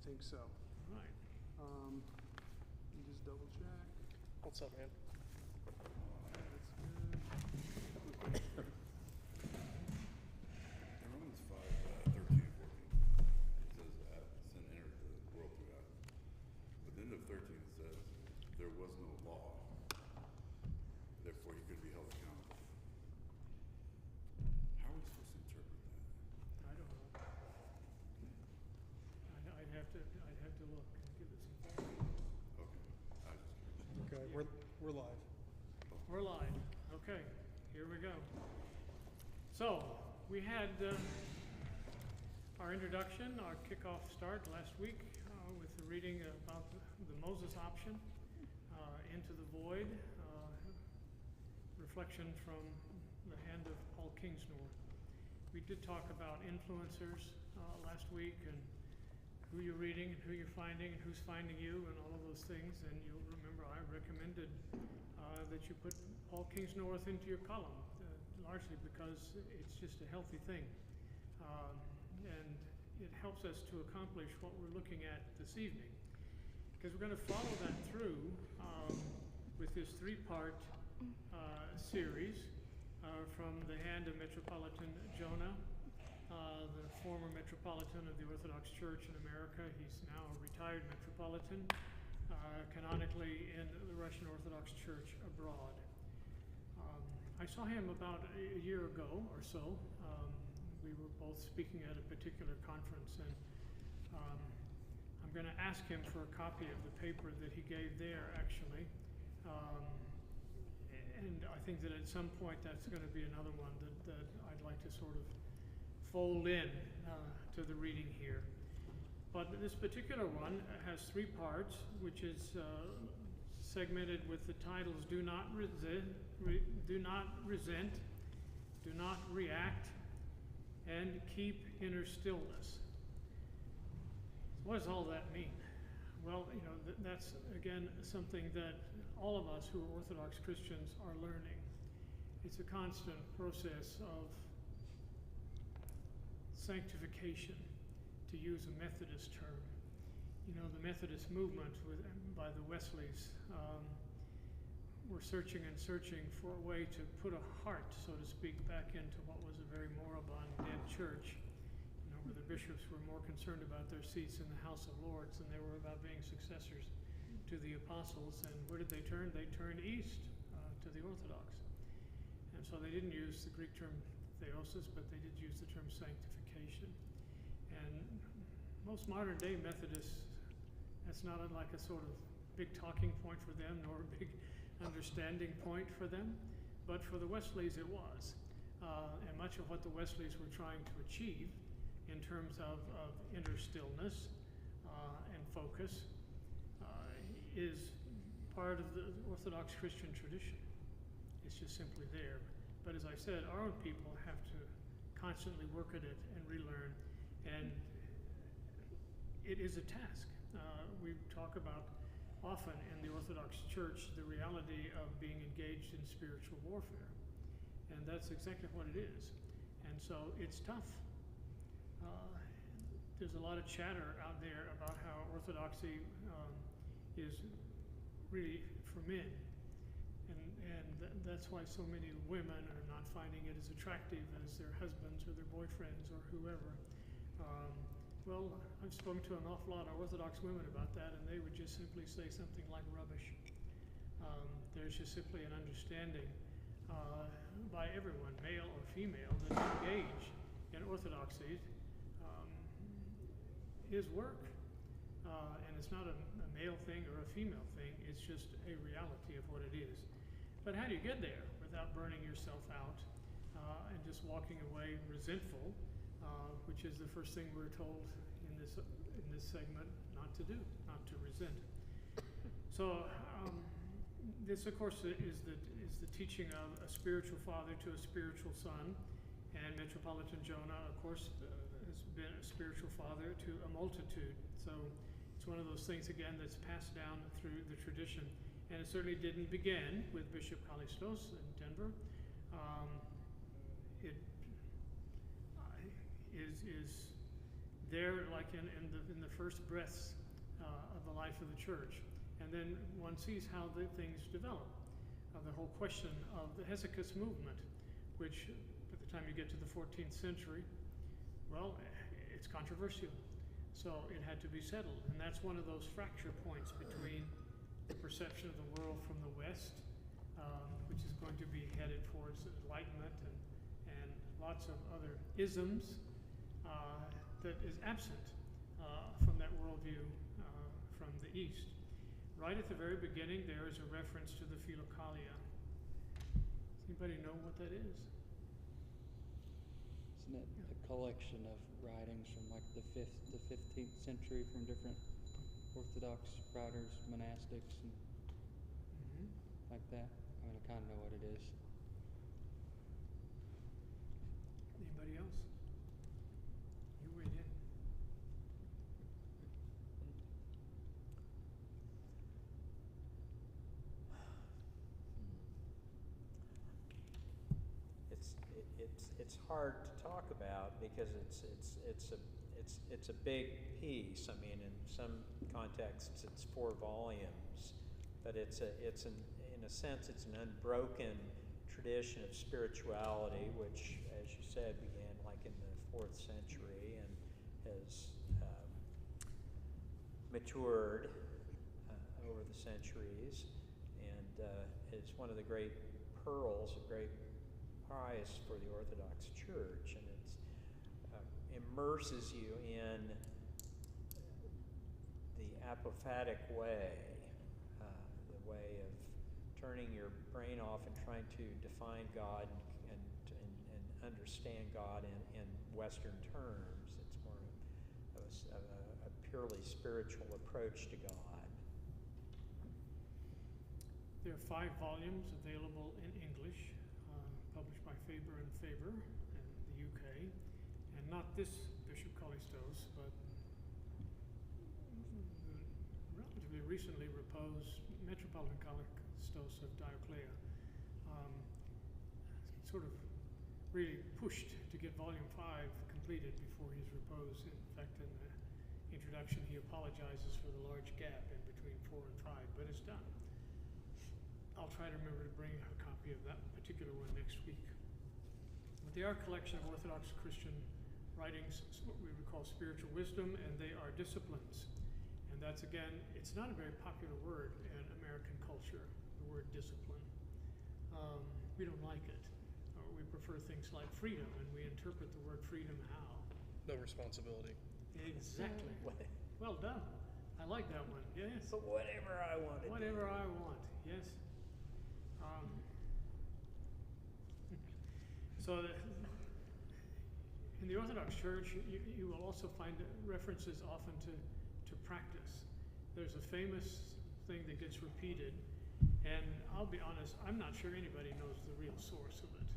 think so. All right. Let me just double check. What's up, man? That's good. In Romans 5, 13 and 14, it says, sin entered the world through Adam. But then of 13 it says, there was no law, therefore he could be held accountable. How are we supposed to interpret that? I don't know. I'd have to look and give it some thought. Okay, I was just curious. Okay, we're live. We're live. Okay, here we go. So, we had our introduction, our kickoff start last week with the reading about the Moses option, Into the Void, reflection from the hand of Paul Kingsnor. We did talk about influencers last week and who you're reading and who you're finding and who's finding you and all of those things. And you'll remember I recommended that you put Paul Kingsnorth into your column, largely because it's just a healthy thing. And it helps us to accomplish what we're looking at this evening. Because we're going to follow that through with this three-part series from the hand of Metropolitan Jonah, the former Metropolitan of the Orthodox Church in America. He's now a retired Metropolitan, canonically in the Russian Orthodox Church abroad. I saw him about a year ago or so. We were both speaking at a particular conference, and I'm going to ask him for a copy of the paper that he gave there, actually. And I think that at some point that's going to be another one that I'd like to sort of fold in to the reading here. But this particular one has three parts, which is segmented with the titles Do Not Resent, Do Not Resent, Do Not React, and Keep Inner Stillness. What does all that mean? Well, you know, that's, again, something that all of us who are Orthodox Christians are learning. It's a constant process of sanctification, to use a Methodist term. You know, the Methodist movement by the Wesleys were searching and searching for a way to put a heart, so to speak, back into what was a very moribund, dead church. You know, where the bishops were more concerned about their seats in the House of Lords than they were about being successors to the apostles. And where did they turn? They turned east to the Orthodox. And so they didn't use the Greek term theosis, but they did use the term sanctification. And most modern day Methodists, that's not like a sort of big talking point for them, nor a big understanding point for them. But for the Wesleys it was. And much of what the Wesleys were trying to achieve in terms of inner stillness and focus is part of the Orthodox Christian tradition. It's just simply there. But as I said, our own people have to constantly work at it and relearn. And it is a task. We talk about often in the Orthodox Church the reality of being engaged in spiritual warfare. And that's exactly what it is. And so it's tough. There's a lot of chatter out there about how Orthodoxy is really for men. And that's why so many women are not finding it as attractive as their husbands or their boyfriends or whoever. Well, I've spoken to an awful lot of Orthodox women about that, and they would just simply say something like rubbish. There's just simply an understanding by everyone, male or female, that engage in orthodoxy is work. And it's not a male thing or a female thing, it's just a reality of what it is. But how do you get there without burning yourself out and just walking away resentful, which is the first thing we're told in this segment not to do, not to resent. So this, of course, is the teaching of a spiritual father to a spiritual son, and Metropolitan Jonah, of course, has been a spiritual father to a multitude. So it's one of those things, again, that's passed down through the tradition. And it certainly didn't begin with Bishop Callistos in Denver. It is there, like in the first breaths of the life of the church. And then one sees how the things develop. The whole question of the Hesychast movement, which by the time you get to the 14th century, well, it's controversial. So it had to be settled. And that's one of those fracture points between the perception of the world from the West, which is going to be headed towards enlightenment and lots of other isms that is absent from that worldview from the East. Right at the very beginning, there is a reference to the Philokalia. Does anybody know what that is? Isn't it a collection of writings from like the 15th century from different Orthodox writers, monastics, and like that? I mean, I kind of know what it is. Anybody else? You weighed in. It's hard to talk about because it's a big piece. I mean, in some contexts, it's 4 volumes, but in a sense, it's an unbroken tradition of spirituality, which, as you said, began like in the 4th century and has matured over the centuries, and is one of the great pearls of great price for the Orthodox Church, and it immerses you in the apophatic way, the way of turning your brain off and trying to define God and understand God in Western terms. It's more of a purely spiritual approach to God. There are 5 volumes available in English, published by Faber and Faber in the UK, and not this Bishop Callistos, but the relatively recently reposed Metropolitan Callistos of Dioclea. Sort of really pushed to get volume 5 completed before he's reposed. In fact, in the introduction, he apologizes for the large gap in between 4 and 5, but it's done. I'll try to remember to bring a copy of that particular one next week. But they are a collection of Orthodox Christian writings, what we would call spiritual wisdom, and they are disciplines. And that's, again, it's not a very popular word in American culture, the word discipline. We don't like it. We prefer things like freedom, and we interpret the word freedom how? No responsibility. Exactly. Well done. I like that one. Yes. But whatever I want to do. Whatever I want. Yes. So in the Orthodox Church, you will also find references often to practice. There's a famous thing that gets repeated, and I'll be honest, I'm not sure anybody knows the real source of it.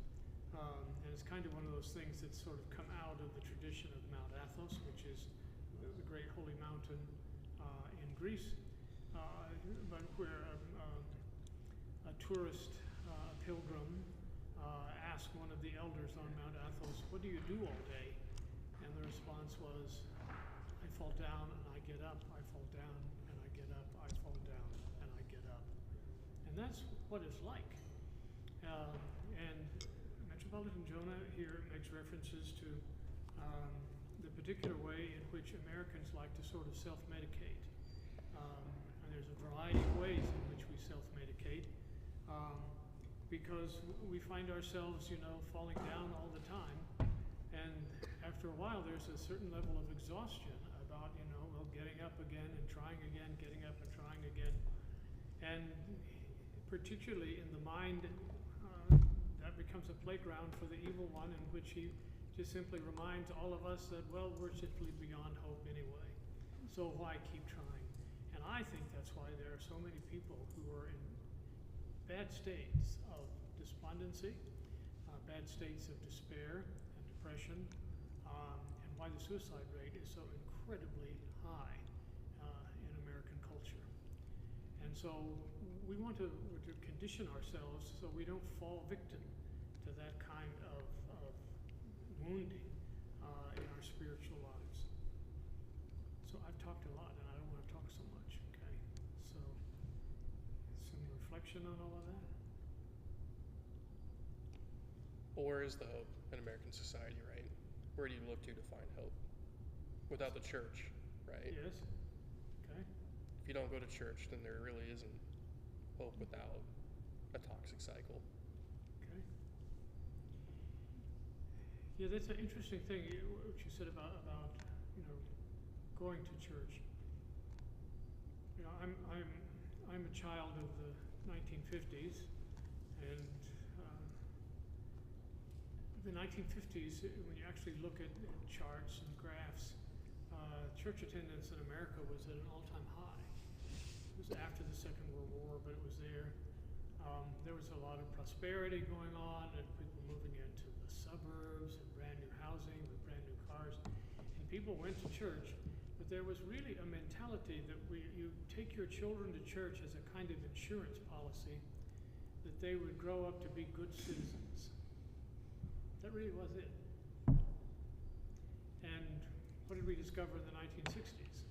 And it's kind of one of those things that's sort of come out of the tradition of Mount Athos, which is the great holy mountain in Greece, but where a tourist, a pilgrim, asked one of the elders on Mount Athos, "What do you do all day?" And the response was, "I fall down and I get up, I fall down and I get up, I fall down and I get up." And that's what it's like. And Metropolitan Jonah here makes references to the particular way in which Americans like to sort of self-medicate. And there's a variety of ways in which we self-medicate. Because we find ourselves, falling down all the time, and after a while there's a certain level of exhaustion about, getting up again and trying again, getting up and trying again. And particularly in the mind, that becomes a playground for the evil one, in which he just simply reminds all of us that, well, we're simply beyond hope anyway, so why keep trying? And I think that's why there are so many people who are in bad states of despondency, bad states of despair and depression, and why the suicide rate is so incredibly high in American culture. And so we want to condition ourselves so we don't fall victim to that kind of wounding in our spiritual lives. talked a lot, and I don't want to talk so much, okay? So, some reflection on all of that? Well, where is the hope in American society, right? Where do you look to find hope? Without the church, right? Yes, okay, If you don't go to church, then there really isn't hope without a toxic cycle. okay. Yeah, that's an interesting thing, what you said about, you know, going to church. You know, I'm a child of the 1950s, and the 1950s, when you actually look at charts and graphs, church attendance in America was at an all-time high. It was after the Second World War, but it was there. There was a lot of prosperity going on, and people moving into the suburbs and brand new housing with brand new cars. And people went to church, but there was really a mentality that you take your children to church as a kind of insurance policy, that they would grow up to be good citizens. That really was it. And what did we discover in the 1960s?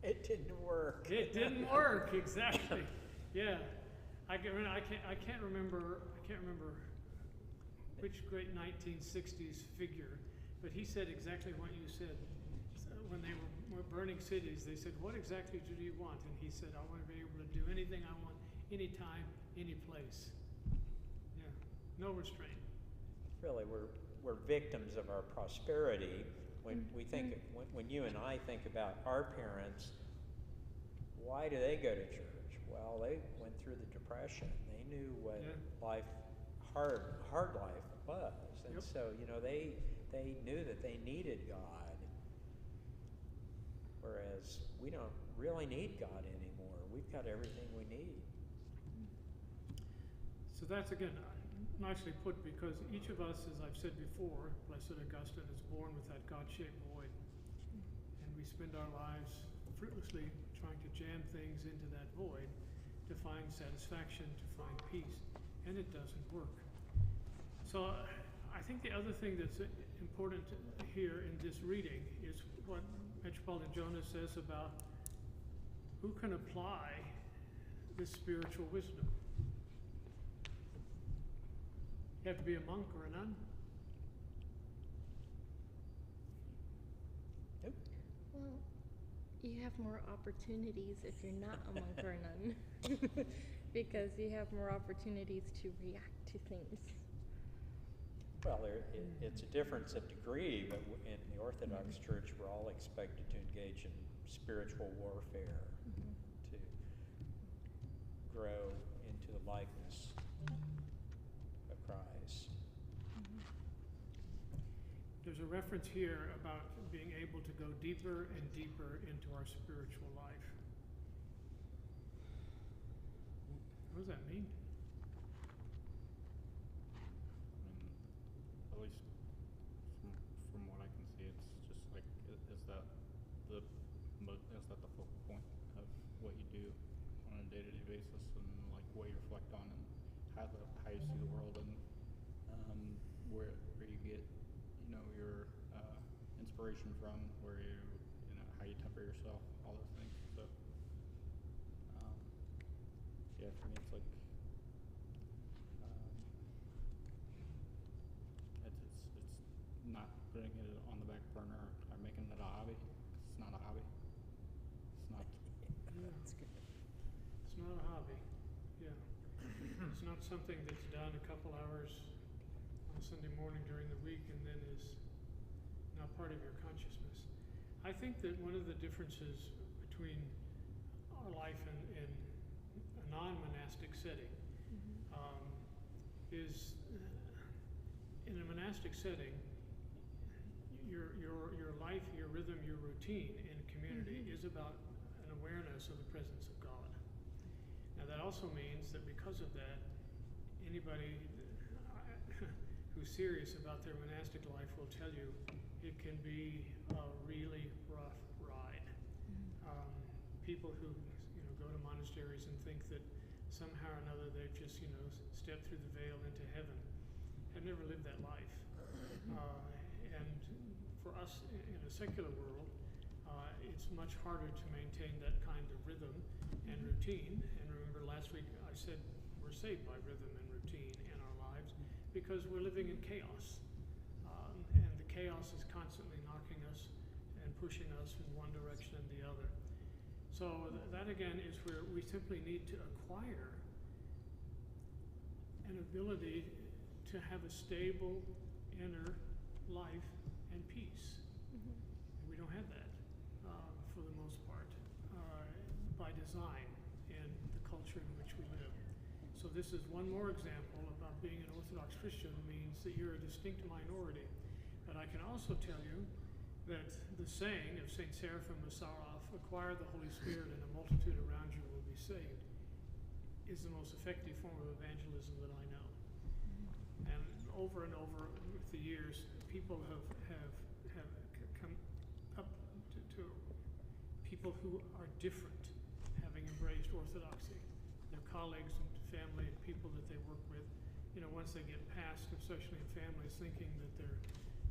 It didn't work. It didn't work, exactly. Yeah. I can't remember which great 1960s figure, but he said exactly what you said. So when they were burning cities, they said, "What exactly do you want?" And he said, "I want to be able to do anything I want, anytime, any place." Yeah. No restraint. Really, we're victims of our prosperity. When we think, when you and I think about our parents, why do they go to church? Well, they went through the Depression. They knew what hard life was, and so they knew that they needed God. Whereas we don't really need God anymore. We've got everything we need. So that's, again, nicely put, because each of us, as I've said before, Blessed Augustine, is born with that God-shaped void. And we spend our lives fruitlessly trying to jam things into that void to find satisfaction, to find peace, and it doesn't work. So I think the other thing that's important here in this reading is what Metropolitan Jonas says about who can apply this spiritual wisdom. You have to be a monk or a nun? Nope. Well, you have more opportunities if you're not a monk or a nun, because you have more opportunities to react to things. Well, it's a difference of degree, but in the Orthodox Church, we're all expected to engage in spiritual warfare to grow into the likeness of Christ. There's a reference here about being able to go deeper and deeper into our spiritual life. What does that mean? At least from what I can see, it's just like, is that the focal point of what you do on a day-to-day basis, and like what you reflect on, and how you see the world, and where you get your inspiration from, where how you temper yourself, all those things. So yeah, for me it's like it's not putting it on the back burner or making it a hobby. It's not a hobby. It's not. Yeah. That's good. It's not a hobby. Yeah. It's not something that's done a couple hours on Sunday morning during the week and then is not part of your consciousness. I think that one of the differences between our life in a non-monastic setting is in a monastic setting, your life, your rhythm, your routine in community is about an awareness of the presence of God. Now that also means that because of that, anybody who's serious about their monastic life will tell you it can be a really rough ride. People who go to monasteries and think that somehow or another they've just stepped through the veil into heaven have never lived that life. And for us in a secular world, it's much harder to maintain that kind of rhythm and routine. And remember last week I said we're saved by rhythm and routine in our lives because we're living in chaos. And the chaos is constantly knocking us and pushing us in one direction and the other. So that again is where we simply need to acquire an ability to have a stable inner life and peace. Mhm. And we don't have that for the most part by design in the culture in which we live. So this is one more example about being an Orthodox Christian means that you're a distinct minority. But I can also tell you that the saying of St. Seraphim of Saroff, acquire the Holy Spirit and a multitude around you will be saved, is the most effective form of evangelism that I know. And over with the years, people have come up to people who are different, having embraced Orthodoxy. Their colleagues and family and people that they work with, once they get past, especially in families, thinking that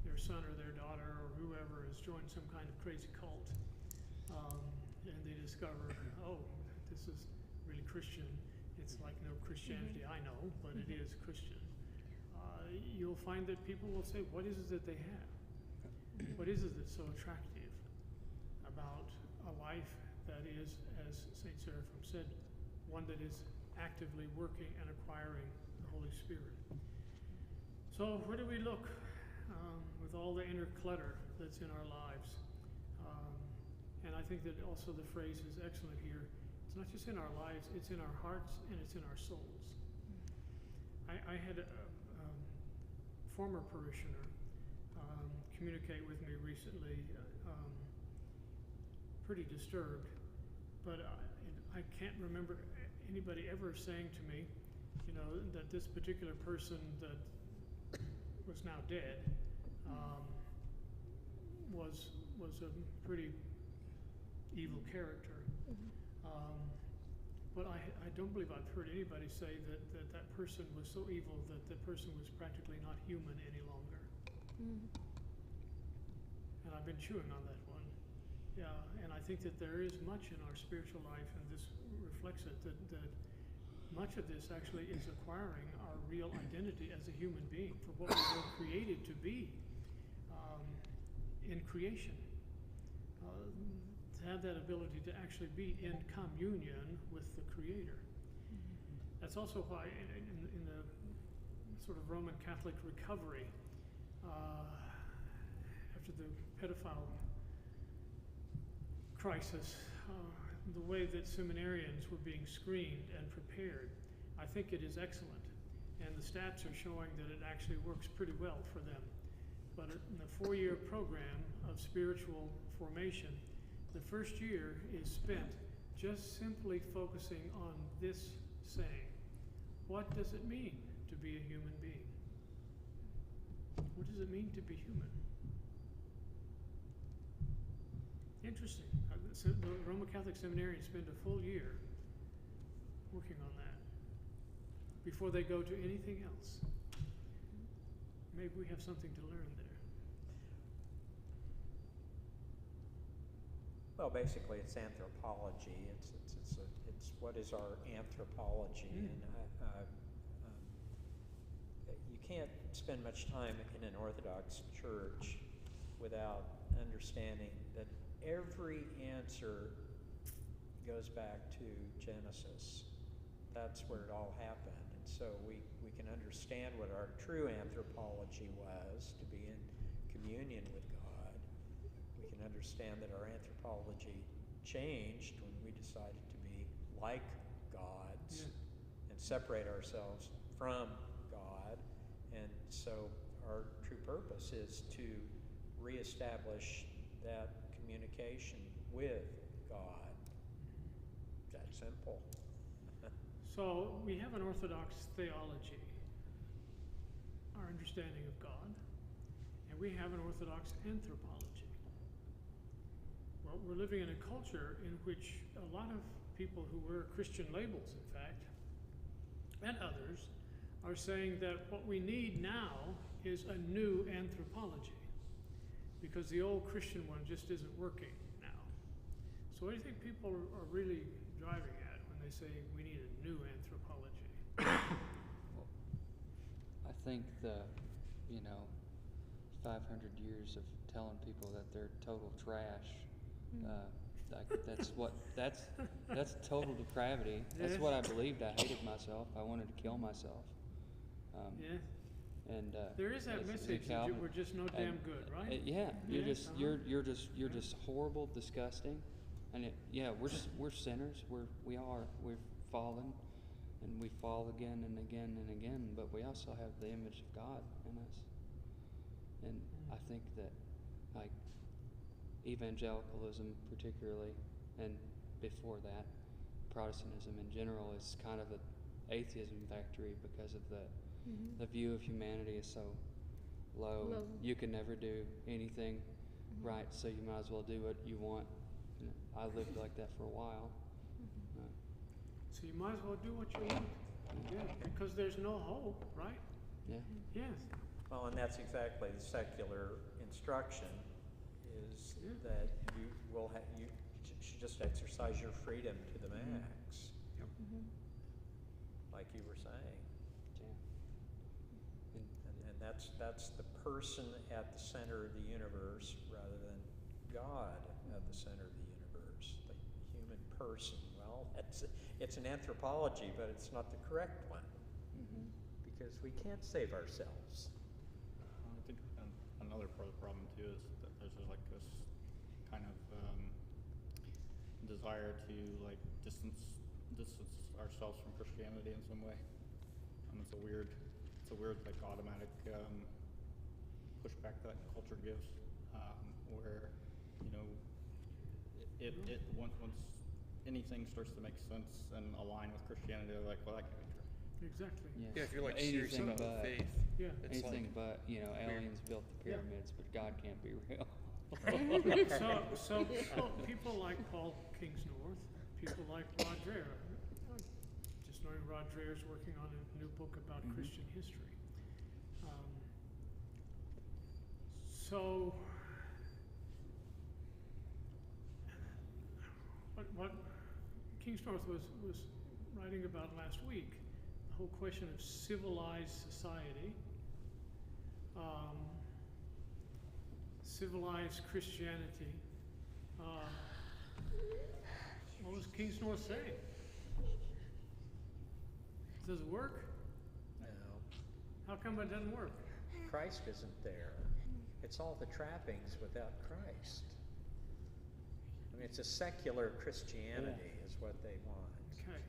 their son or their daughter or whoever has joined some kind of crazy cult, and they discover, oh, this is really Christian. It's like no Christianity I know, but it is Christian. You'll find that people will say, what is it that they have? What is it that's so attractive about a life that is, as St. Seraphim said, one that is actively working and acquiring the Holy Spirit? So where do we look with all the inner clutter that's in our lives? And I think that also the phrase is excellent here. It's not just in our lives, it's in our hearts and it's in our souls. I had a former parishioner communicate with me recently, pretty disturbed, but I can't remember anybody ever saying to me, that this particular person that was now dead was a pretty evil character. But I don't believe I've heard anybody say that person was so evil that the person was practically not human any longer. And I've been chewing on that one. Yeah, and I think that there is much in our spiritual life, and this reflects it, that much of this actually is acquiring our real identity as a human being for what we were created to be in creation. To have that ability to actually be in communion with the Creator. That's also why in the sort of Roman Catholic recovery, after the pedophile crisis, the way that seminarians were being screened and prepared, I think it is excellent. And the stats are showing that it actually works pretty well for them. But in the 4-year program of spiritual formation, the first year is spent just simply focusing on this saying. What does it mean to be a human being? What does it mean to be human? Interesting. The Roman Catholic seminarians spend a full year working on that before they go to anything else. Maybe we have something to learn there. Well, basically, it's anthropology. It's what is our anthropology, and you can't spend much time in an Orthodox church without understanding that every answer goes back to Genesis. That's where it all happened, and so we can understand what our true anthropology was, to be in communion with God. We can understand that our anthropology changed when we decided to be like gods and separate ourselves from God. And so our true purpose is to reestablish that communication with God. It's that simple. So we have an Orthodox theology, our understanding of God, and we have an Orthodox anthropology. Well, we're living in a culture in which a lot of people who wear Christian labels, in fact, and others, are saying that what we need now is a new anthropology, because the old Christian one just isn't working now. So what do you think people are really driving at when they say we need a new anthropology? I think the, 500 years of telling people that they're total trash, that's total depravity. That's Yes. what I believed. I hated myself. I wanted to kill myself. Yeah. And There is that as message that Calvin- we're just no damn good, right? yeah, Yes, you're just horrible, disgusting, and we're sinners. We've fallen, and we fall again and again and again. But we also have the image of God in us, and I think that like evangelicalism, particularly, and before that, Protestantism in general is kind of an atheism factory because of the view of humanity is so low. Low. You can never do anything right, so you might as well do what you want. And I lived like that for a while. So you might as well do what you want. Yeah, because there's no hope, right? Yeah. Yes. Well, and that's exactly the secular instruction, is that you should just exercise your freedom to the max, like you were saying. Yeah. And that's the person at the center of the universe rather than God at the center of the universe, the human person. Well, it's an anthropology, but it's not the correct one, because we can't save ourselves. I think another part of the problem too is that there's like this kind of desire to like distance ourselves from Christianity in some way. It's a weird like automatic pushback that culture gives, where once anything starts to make sense and align with Christianity, they're like, well, that can't be true. Exactly. Yes. Yeah, if you're like serious Anything about the but- faith, Yeah. it's Anything like, but, aliens built the pyramids, but God can't be real. So people like Paul Kingsnorth, people like Rod Dreher. Just knowing Rod Dreher's working on a new book about Christian history. So what Kingsnorth was writing about last week, the whole question of civilized society, civilized Christianity. What was Kingsnorth saying? Does it work? No, How come it doesn't work? Christ isn't there. It's all the trappings without Christ. I mean, it's a secular Christianity is what they want. Okay.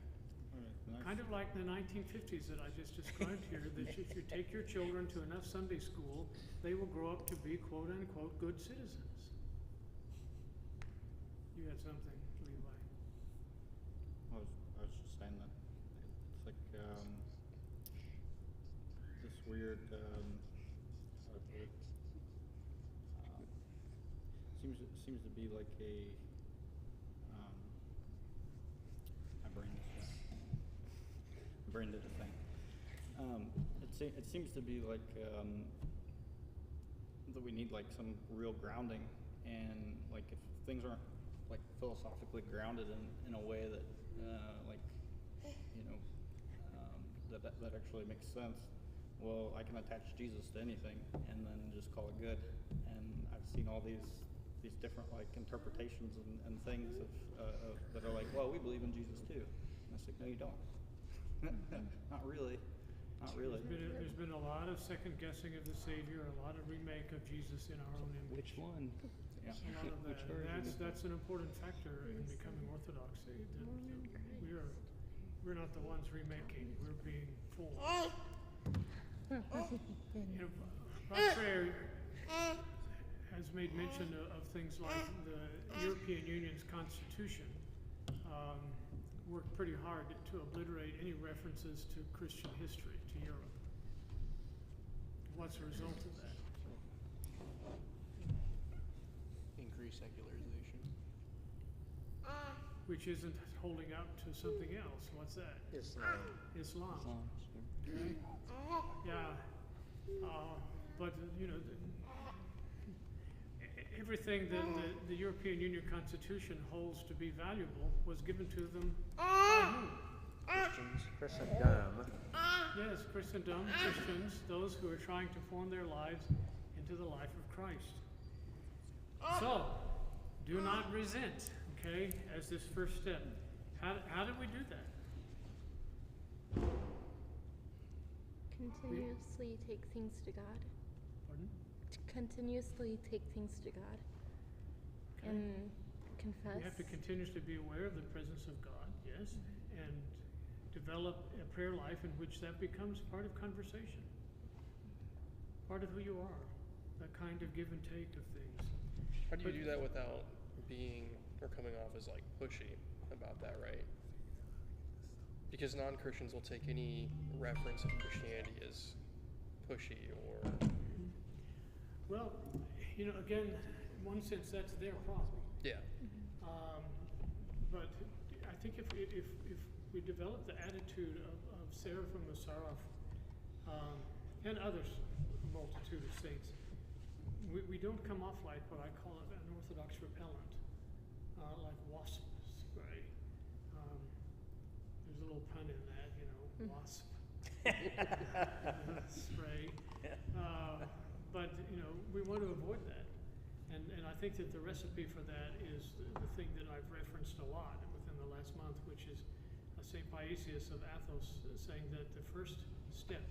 Nice. Kind of like the 1950s that I just described here, that if you take your children to enough Sunday school, they will grow up to be quote unquote good citizens. You had something, Levi. I was just saying that it's like this weird how to put it. Seems to be like a my brain did a thing. It seems to be like that we need like some real grounding, and like if things aren't like philosophically grounded in a way that that actually makes sense, well, I can attach Jesus to anything and then just call it good. And I've seen all these different like interpretations and things of that are like, well, we believe in Jesus too. And I said, no, you don't. Not really. Not really. There's been a lot of second guessing of the Savior, a lot of remake of Jesus in our own image. Which one? Yeah. A lot of Which that. version? That's an important factor in becoming Orthodox. We're not the ones remaking. We're being formed. Rod Dreher has made mention of things like the European Union's constitution worked pretty hard to obliterate any references to Christian history to Europe. What's the result of that? increased secularization. Which isn't holding up to something else. What's that? Islam. Islam. Islam, sure. Okay. Yeah. But everything that the European Union Constitution holds to be valuable was given to them by whom? Christendom. Yes, Christendom, Christians, those who are trying to form their lives into the life of Christ. So, do not resent, okay, as this first step. How do we do that? Continuously take things to God. Pardon? To continuously take things to God. Okay. And confess. We have to continuously be aware of the presence of God, yes, and develop a prayer life in which that becomes part of conversation, part of who you are, that kind of give and take of things. How do you do that without being or coming off as like pushy about that, right? Because non-Christians will take any reference of Christianity as pushy or. Well, again, in one sense, that's their problem. Yeah. But I think if we develop the attitude of Sarah from the Saraf and others, a multitude of saints, we don't come off like what I call an orthodox repellent, like wasp spray. There's a little pun in that, wasp spray. But we want to avoid that, and I think that the recipe for that is the thing that I've referenced a lot within the last month, which is St. Paisius of Athos saying that the first step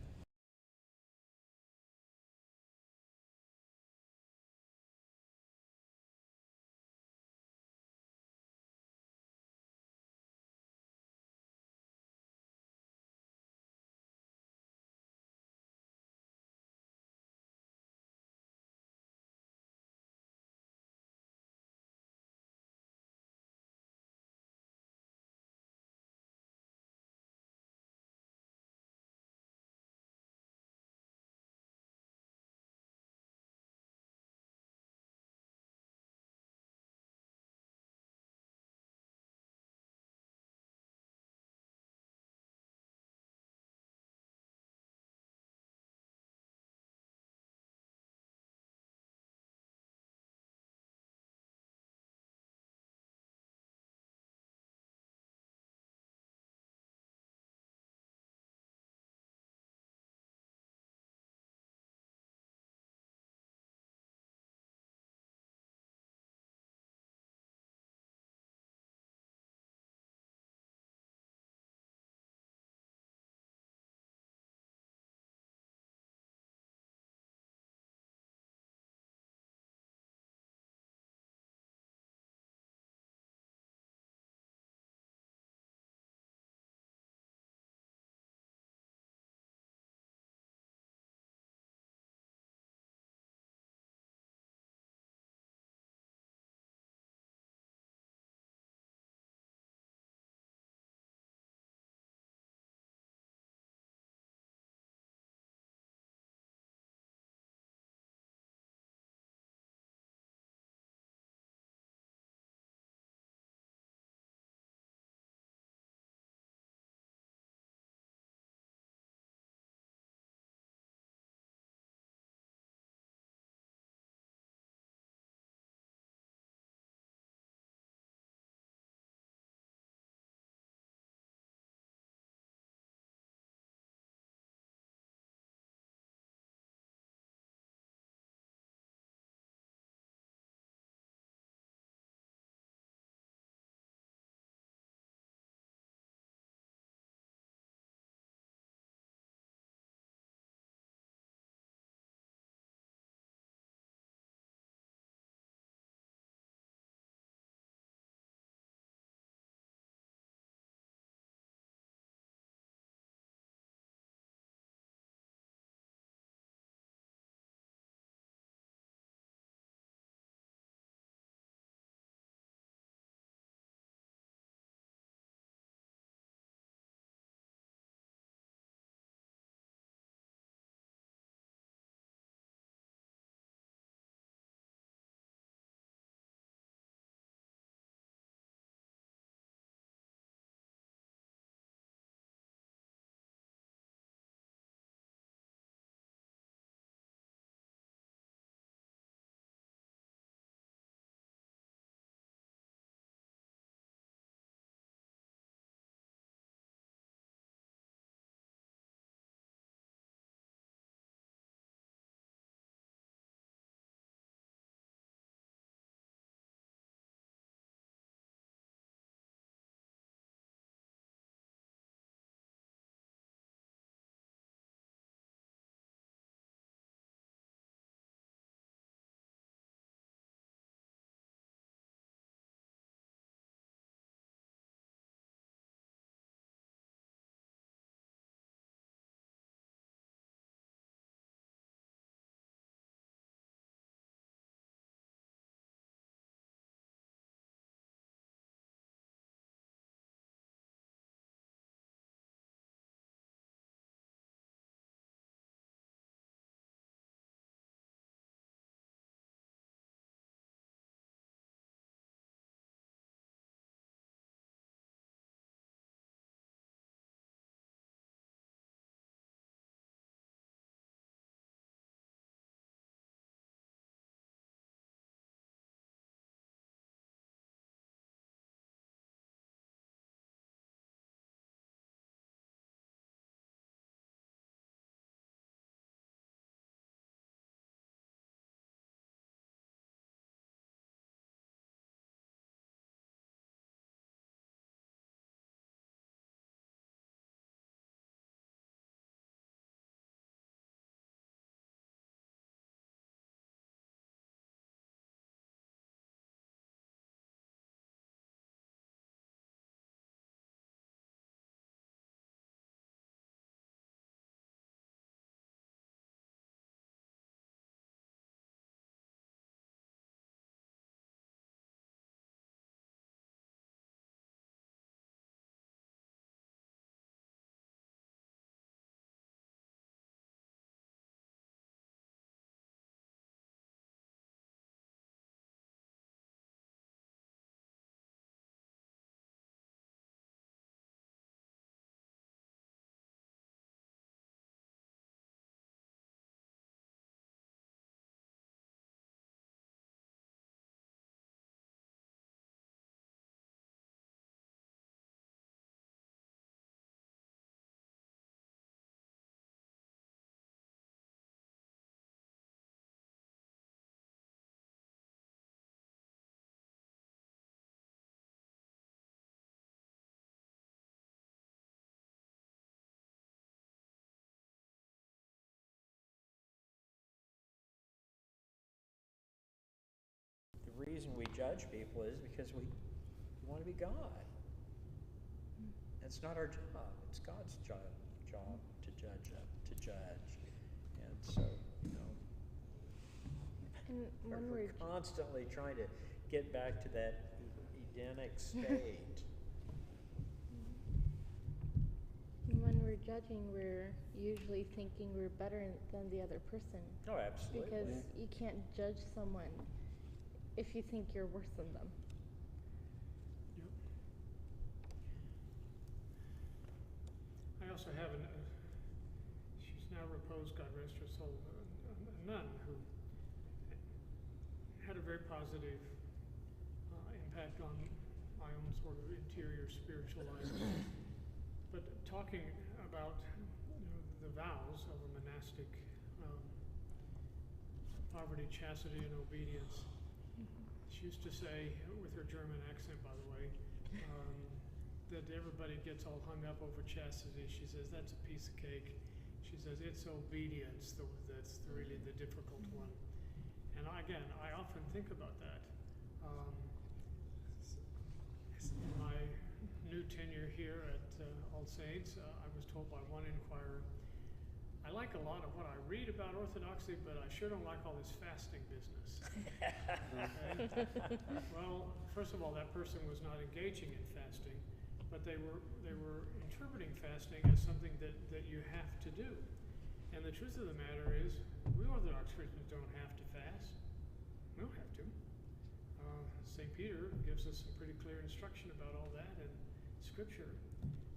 reason we judge people is because we want to be God. It's not our job. It's God's job to judge. And so, you know, And when we're constantly trying to get back to that Edenic state. when we're judging, we're usually thinking we're better than the other person. Oh, absolutely. Because you can't judge someone if you think you're worse than them. Yep. I also have she's now reposed, God rest her soul, a nun who had a very positive impact on my own sort of interior spiritual life. But talking about the vows of a monastic poverty, chastity, and obedience, she used to say, with her German accent, by the way, that everybody gets all hung up over chastity. She says, that's a piece of cake. She says, it's obedience that's really the difficult one. And I often think about that. In my new tenure here at All Saints, I was told by one inquirer, I like a lot of what I read about Orthodoxy, but I sure don't like all this fasting business. Okay? Well, first of all, that person was not engaging in fasting, but they were interpreting fasting as something that you have to do. And the truth of the matter is, we Orthodox Christians don't have to fast. We don't have to. St. Peter gives us some pretty clear instruction about all that in Scripture.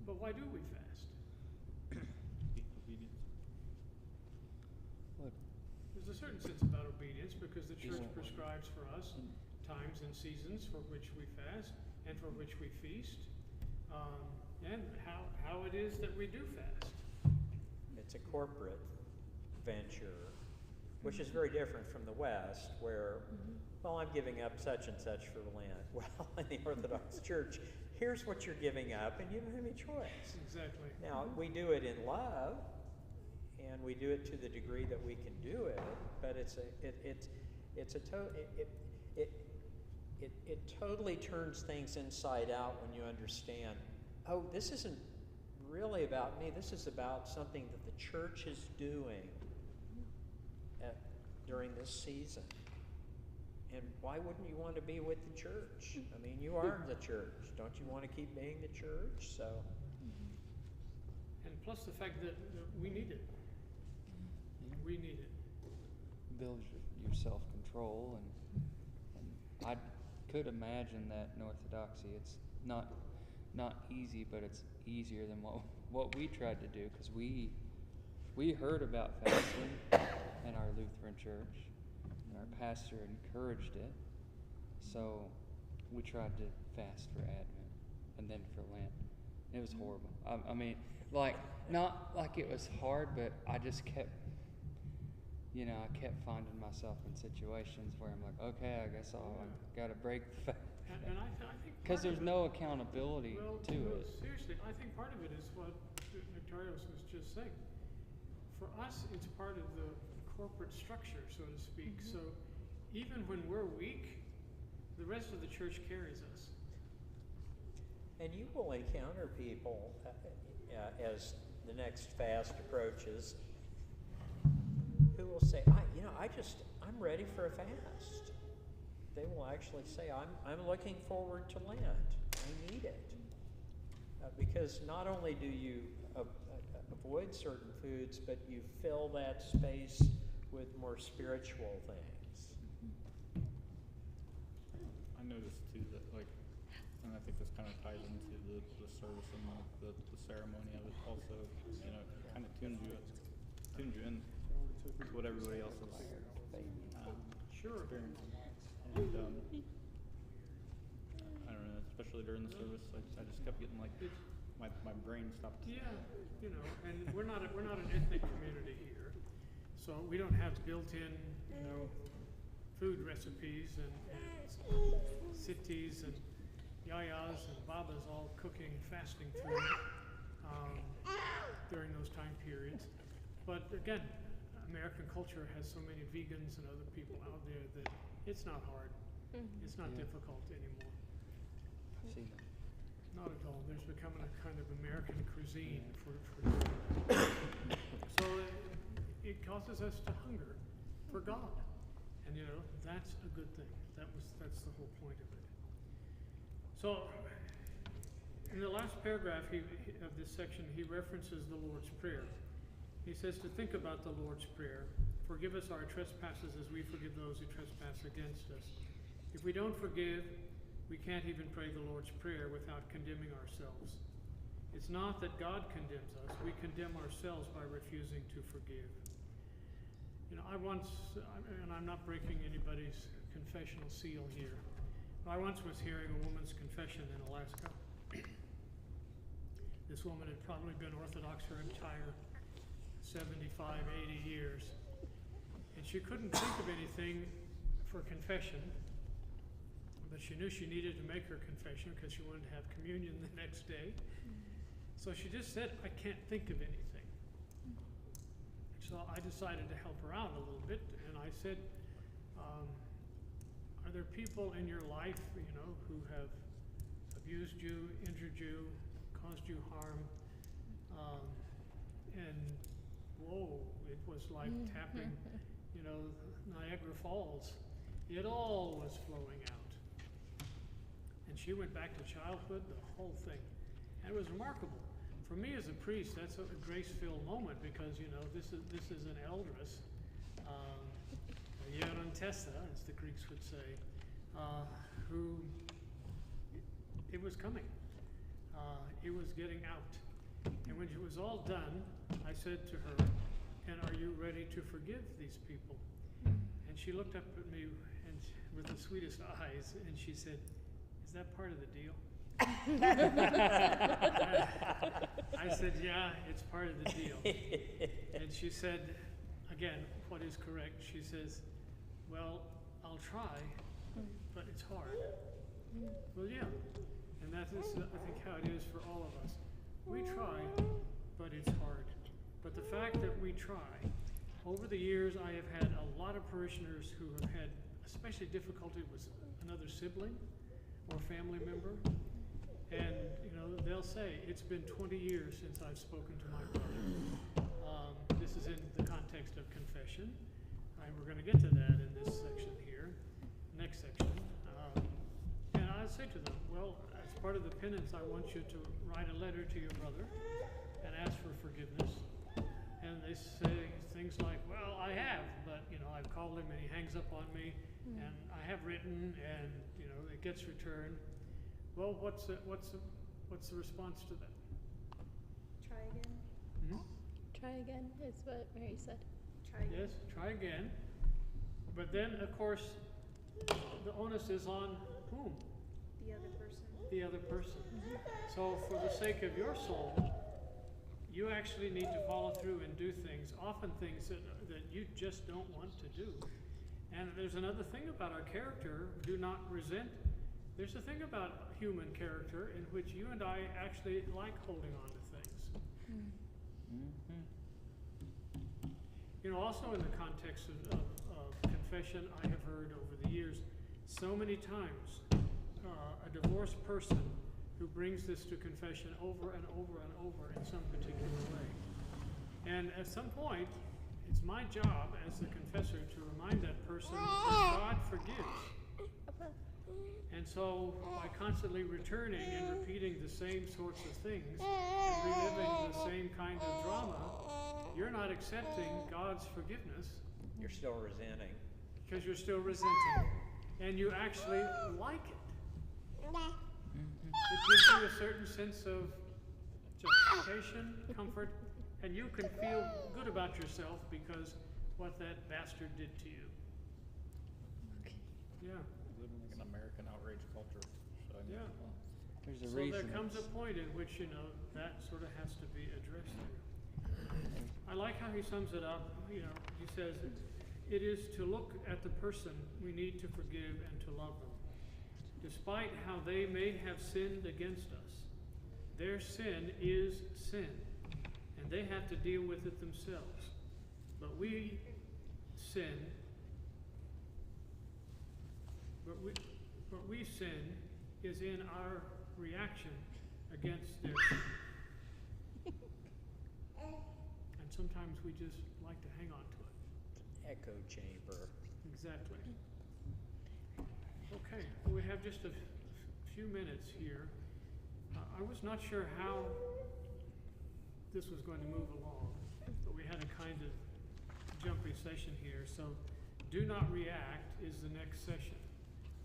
But why do we fast? Obedience. What? There's a certain sense about obedience because the church prescribes for us times and seasons for which we fast and for which we feast, and how it is that we do fast. It's a corporate venture, which is very different from the West, where, well, I'm giving up such and such for Lent. Well, in the Orthodox Church, here's what you're giving up, and you don't have any choice. Exactly. Now, we do it in love, and we do it to the degree that we can do it, but it totally turns things inside out when you understand, oh, this isn't really about me. This is about something that the church is doing during this season. And why wouldn't you want to be with the church? I mean, you are the church. Don't you want to keep being the church? So. And plus the fact that we need it. We need it. Builds your self-control, and I could imagine that in Orthodoxy it's not easy, but it's easier than what we tried to do, because we heard about fasting in our Lutheran church, and our pastor encouraged it, so we tried to fast for Advent and then for Lent. It was horrible. I mean, not like it was hard, but I just kept finding myself in situations where I'm like, okay, I guess I've got to break the fast. And I think Because there's no accountability to no, it. seriously, I think part of it is what Victorious was just saying. For us, it's part of the corporate structure, so to speak. So even when we're weak, the rest of the church carries us. And you will encounter people as the next fast approaches who will say, I'm ready for a fast. They will actually say, I'm looking forward to Lent. I need it. Because not only do you avoid certain foods, but you fill that space with more spiritual things. I noticed too that, and I think this kind of ties into the service and the ceremony of it also, kind of tunes you in to what everybody else is Sure. experiencing. And I don't know, especially during the service, I just kept getting my brain stopped. Yeah, and we're not an ethnic community here, so we don't have built-in, food recipes and sittis and yayas and babas all cooking fasting food during those time periods. But again, American culture has so many vegans and other people out there that it's not hard. It's not Yeah. difficult anymore. I've seen that. Not at all. There's becoming a kind of American cuisine Yeah. for doing that. So it causes us to hunger for God. And you know, that's a good thing. That's the whole point of it. So in the last paragraph of this section, he references the Lord's Prayer. He says to think about the Lord's Prayer. Forgive us our trespasses as we forgive those who trespass against us. If we don't forgive, we can't even pray the Lord's Prayer without condemning ourselves. It's not that God condemns us. We condemn ourselves by refusing to forgive. You know, and I'm not breaking anybody's confessional seal here, but I once was hearing a woman's confession in Alaska. This woman had probably been Orthodox her entire 75, 80 years. And she couldn't think of anything for confession, but she knew she needed to make her confession because she wanted to have communion the next day. So she just said, I can't think of anything. So I decided to help her out a little bit, and I said, are there people in your life, you know, who have abused you, injured you, caused you harm? And whoa, it was like tapping, you know, Niagara Falls. It all was flowing out. And she went back to childhood, the whole thing. And it was remarkable. For me as a priest, that's a grace-filled moment because, you know, this is an eldress, a Yerontessa, as the Greeks would say, who, it was coming. It was getting out. And when it was all done, I said to her, and are you ready to forgive these people? And she looked up at me and with the sweetest eyes, and she said, is that part of the deal? I said, yeah, it's part of the deal. And she said, again, what is correct? She says, well, I'll try, but it's hard. Well, yeah, and that is, I think, how it is for all of us. We try, but it's hard. But the fact that we try, over the years, I have had a lot of parishioners who have had especially difficulty with another sibling or family member. And, you know, they'll say, it's been 20 years since I've spoken to my brother. This is in the context of confession. We're going to get to that in this section here, next section. And I say to them, well, as part of the penance, I want you to write a letter to your brother and ask for forgiveness. And they say things like, well, I have, but, you know, I've called him and he hangs up on me, and I have written, and, you know, it gets returned. Well, what's the response to that? Try again. Hmm? Try again is what Mary said. Try again. Yes, try again. But then, of course, the onus is on whom? The other person. The other person. So for the sake of your soul, you actually need to follow through and do things, often things that you just don't want to do. And there's another thing about our character, do not resent. There's a thing about human character in which you and I actually like holding on to things. You know, also in the context of confession, I have heard over the years so many times a divorced person who brings this to confession over and over and over in some particular way. And at some point, it's my job as the confessor to remind that person that God forgives. And so by constantly returning and repeating the same sorts of things and reliving the same kind of drama, you're not accepting God's forgiveness. You're still resenting. Because you're still resenting. And you actually like it. It gives you a certain sense of justification, comfort, and you can feel good about yourself because what that bastard did to you. Yeah. We live in like an American outrage culture. So I mean, Yeah. There's a So reason. there comes a it's- point in which, you know, that sort of has to be addressed there. I like how he sums it up. You know, he says, it is to look at the person we need to forgive and to love them. Despite how they may have sinned against us, their sin is sin, and they have to deal with it themselves. But we sin, what we sin is in our reaction against this. And sometimes we just like to hang on to it. Echo chamber. Exactly. Okay, well, we have just a few minutes here. I was not sure how this was going to move along, but we had a kind of jumpy session here. So, do not react is the next session.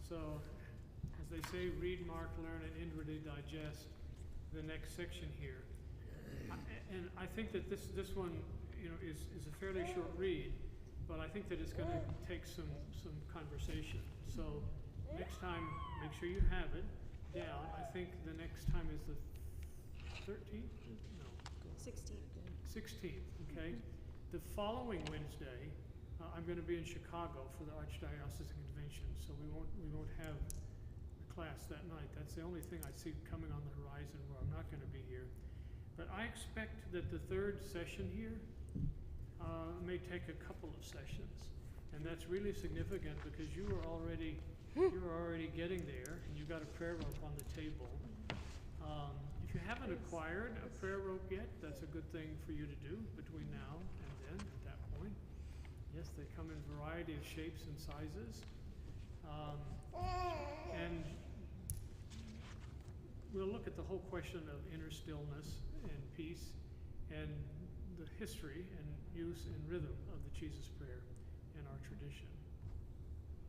So, as they say, read, mark, learn, and inwardly digest the next section here. And I think that this one, you know, is a fairly short read, but I think that it's going to take some conversation. So, next time, make sure you have it down. I think the next time is the 13th? No. 16th, okay? The following Wednesday, I'm going to be in Chicago for the Archdiocesan Convention, so we won't have a class that night. That's the only thing I see coming on the horizon where I'm not going to be here. But I expect that the third session here may take a couple of sessions, and that's really significant because you're already getting there, and you've got a prayer rope on the table. If you haven't acquired a prayer rope yet, that's a good thing for you to do between now and then, at that point. Yes, they come in a variety of shapes and sizes. And we'll look at the whole question of inner stillness and peace and the history and use and rhythm of the Jesus prayer in our tradition.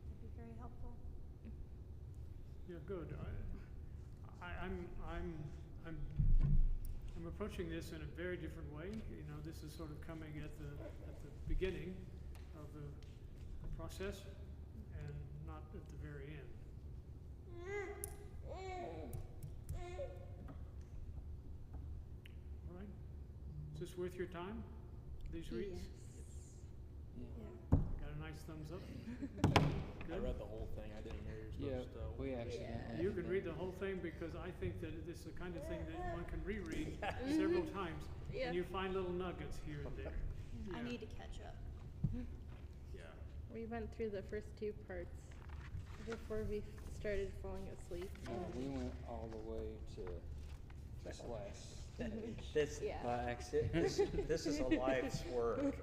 That'd be very helpful. Yeah, good. I'm approaching this in a very different way. You know, this is sort of coming at the beginning of the process and not at the very end. All right. Is this worth your time? These reads? Yes. Got a nice thumbs up? I read the whole thing. I didn't hear you're supposed to. We accidentally. You can read the whole thing because I think that this is the kind of thing that one can reread several times, Yeah. and you find little nuggets here and there. I Yeah. need to catch up. Yeah. We went through the first two parts before we started falling asleep. We went all the way to this last page. This, Yeah. this is a life's work.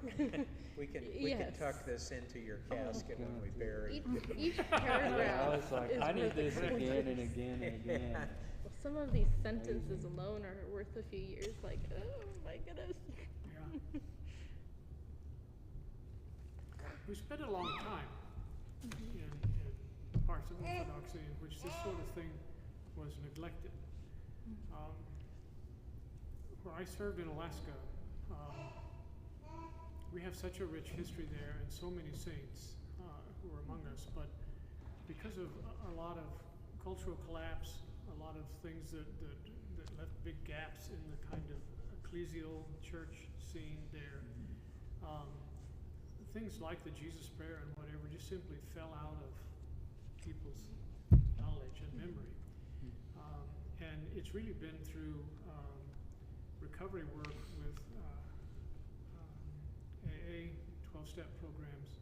We can Yes. tuck this into your casket when we bury Each you. paragraph I was like, is I need worth a this couple again and years. again and again. Well, some of these sentences alone are worth a few years. Like, oh my goodness. Yeah. We spent a long time in parts of Orthodoxy in which this sort of thing was neglected. Where I served in Alaska, we have such a rich history there and so many saints who are among us, but because of a lot of cultural collapse, a lot of things that left big gaps in the kind of ecclesial church scene there, things like the Jesus prayer and whatever just simply fell out of people's knowledge and memory. And it's really been through recovery work with AA 12-step programs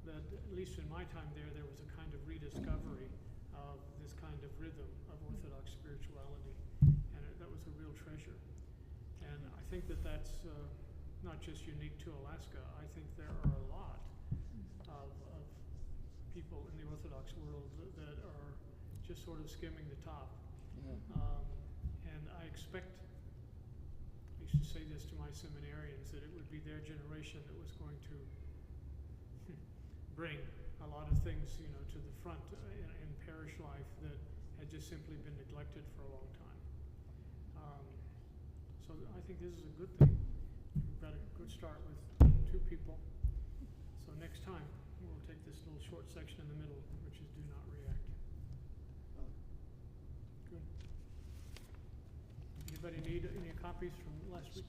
that, at least in my time there was a kind of rediscovery of this kind of rhythm of Orthodox spirituality, and that was a real treasure. And I think that that's not just unique to Alaska. I think there are a lot of people in the Orthodox world that are just sort of skimming the top. And I expect, I used to say this to my seminarians, that it would be their generation that was going to bring a lot of things, you know, to the front in parish life that had just simply been neglected for a long time. So I think this is a good thing. We've got a good start with 2 people. So next time, we'll take this little short section in the middle, which is do not react. Good. Anybody need any copies from last week?